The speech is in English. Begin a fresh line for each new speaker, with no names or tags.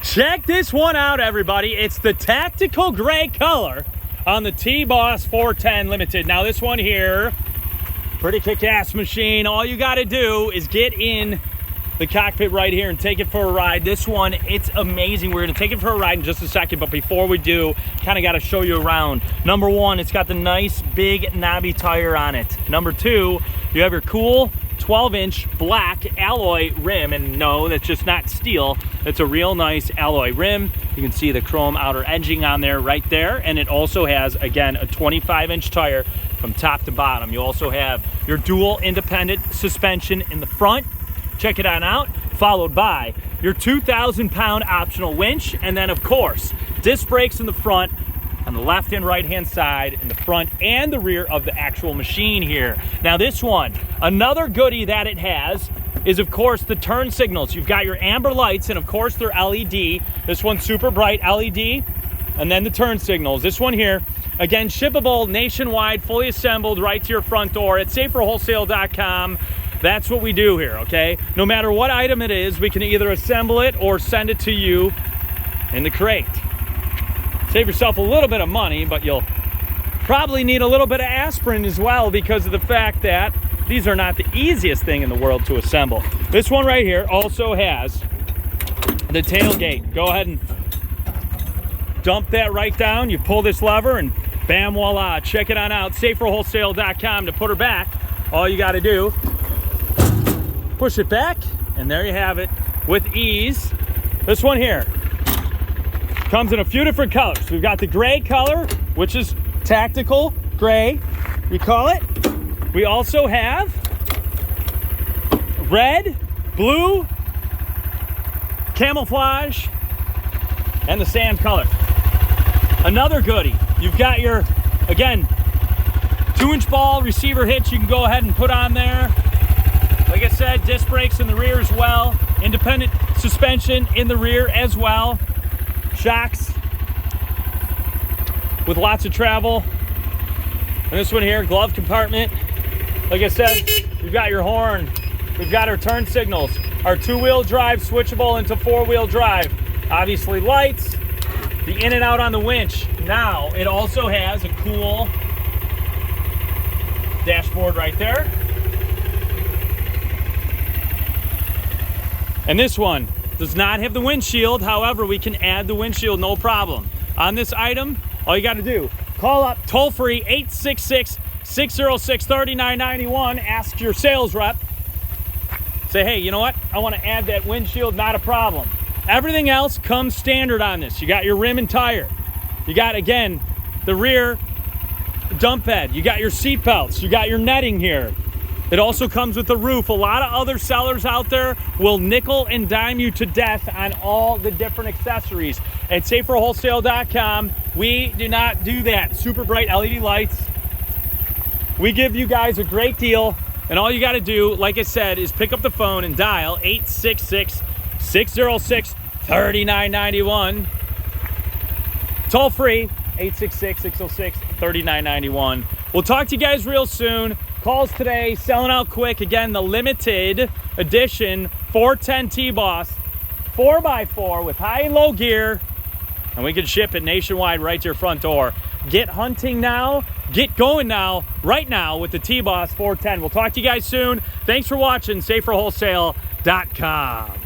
Check this one out, everybody. It's the tactical gray color on the T-Boss 410 Limited. Now this one here, pretty kick-ass machine. All you got to do is get in the cockpit right here and take it for a ride. This one, it's amazing. We're going to take it for a ride in just a second, but before we do, kind of got to show you around. Number one, it's got the nice big knobby tire on it. Number two, you have your cool 12-inch black alloy rim, and no, that's just not steel. It's a real nice alloy rim. You can see the chrome outer edging on there right there, and it also has, again, a 25-inch tire from top to bottom. You also have your dual independent suspension in the front. Check it on out, followed by your 2,000-pound optional winch, and then, of course, disc brakes in the front, on the left and right hand side, in the front and the rear of the actual machine here. Now this one, another goodie that it has is, of course, the turn signals. You've got your amber lights, and of course they're LED. This one's super bright LED, and then the turn signals. This one here, again, shippable nationwide, fully assembled right to your front door at saferwholesale.com. That's what we do here, okay? No matter what item it is, we can either assemble it or send it to you in the crate. Save yourself a little bit of money, but you'll probably need a little bit of aspirin as well because of the fact that these are not the easiest thing in the world to assemble. This one right here also has the tailgate. Go ahead and dump that right down. You pull this lever and bam, voila. Check it on out, saferwholesale.com. To put her back, all you got to do, push it back, and there you have it with ease. This one here comes in a few different colors. We've got the gray color, which is tactical gray, we call it. We also have red, blue, camouflage, and the sand color. Another goodie, you've got your, again, 2-inch ball receiver hitch you can go ahead and put on there. Like I said, disc brakes in the rear as well. Independent suspension in the rear as well. Shocks with lots of travel. And this one here, glove compartment. Like I said, we've got your horn. We've got our turn signals. Our 2-wheel drive switchable into 4-wheel drive. Obviously lights. The in and out on the winch. Now, it also has a cool dashboard right there. And this one does not have the windshield. However, we can add the windshield, no problem. On this item, all you got to do, call up toll-free 866-606-3991. Ask your sales rep. Say, hey, you know what? I want to add that windshield, not a problem. Everything else comes standard on this. You got your rim and tire. You got, again, the rear dump bed. You got your seat belts. You got your netting here. It also comes with a roof. A lot of other sellers out there will nickel and dime you to death on all the different accessories. At saferwholesale.com, we do not do that. Super bright LED lights. We give you guys a great deal, and all you got to do, like I said, is pick up the phone and dial 866-606-3991. Toll free, 866-606-3991. We'll talk to you guys real soon. Calls today, selling out quick. Again, the limited edition 410 T-Boss 4x4 with high and low gear, and we can ship it nationwide right to your front door. Get hunting now, get going now, right now with the T-Boss 410. We'll talk to you guys soon. Thanks for watching, saferwholesale.com.